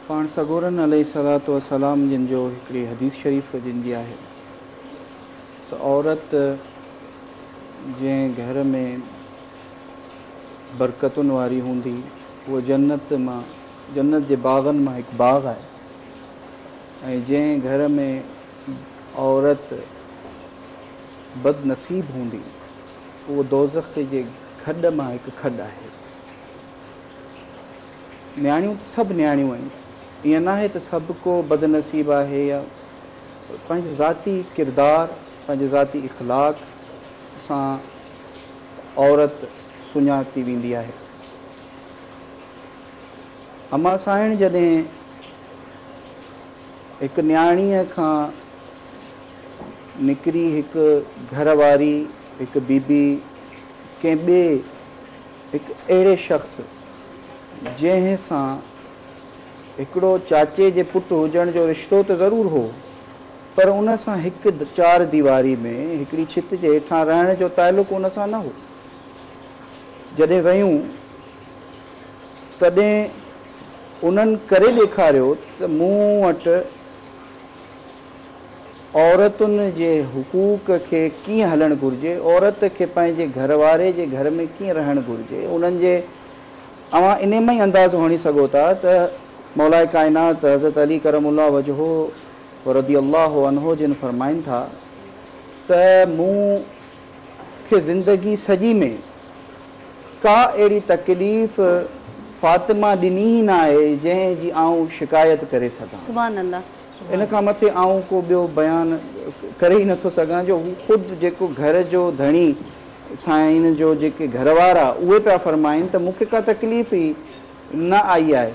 पाण सगोरन अलैहिस्सलातु वस्सलाम जिन जो हिकिड़ी हदीस शरीफ़ जिन जी आहे त औरत जंहिं घर में बरकतुनि वारी हूंदी उहो जन्नत जे बाग़नि मां हिकु बाग़ आहे ऐं जंहिं घर में औरत बदनसीब हूंदी उहो दोज़ख जे खॾ मां हिकु खॾ आहे। न्याणियूं त सभु न्याणियूं आहिनि, ईअं न आहे त सभु को बदनसीब आहे या पंहिंजे ज़ाती किरदारु पंहिंजे ज़ाती इख़लाक़ सां औरत सुञाती वेंदी आहे। अमा साईं जॾहिं हिकु न्याणीअ खां निकिरी हिकु घरवारी हिकु बीबी कंहिं ॿिए हिकु अहिड़े शख़्स जंहिं सां हिकिड़ो चाचे जे पुटु हुजण जो रिश्तो त ज़रूरु हो, पर उन सां हिकु चार दीवारी में हिकिड़ी छित जे हेठां रहण जो तालुक़ु उन सां न हो। जॾहिं वयूं तॾहिं उन्हनि करे ॾेखारियो त मूं वटि औरतुनि जे हुकूक खे कीअं हलणु घुरिजे, औरत खे पंहिंजे घर वारे जे घर में कीअं रहणु घुरिजे। उन्हनि जे अवां इन में ई अंदाज़ो हणी सघो था त मौलाए काइनात हज़रत अली करमुल्लाह वजहो रज़ियल्लाहु अन्हु जिन फरमाइनि था त मूंखे ज़िंदगी सॼी में का अहिड़ी तकलीफ़ फ़ातिमा ॾिनी ई न आहे जंहिंजी आऊं शिकायत करे सघां। सुभान अल्लाह। इन खां मथे आऊं को ॿियो बयानु करे ई नथो सघां जो हू ख़ुदि जेको घर जो धणी साईं जो जेके घरवारा उहे पिया फ़रमाइनि त मूंखे का तकलीफ़ ई न आई आहे।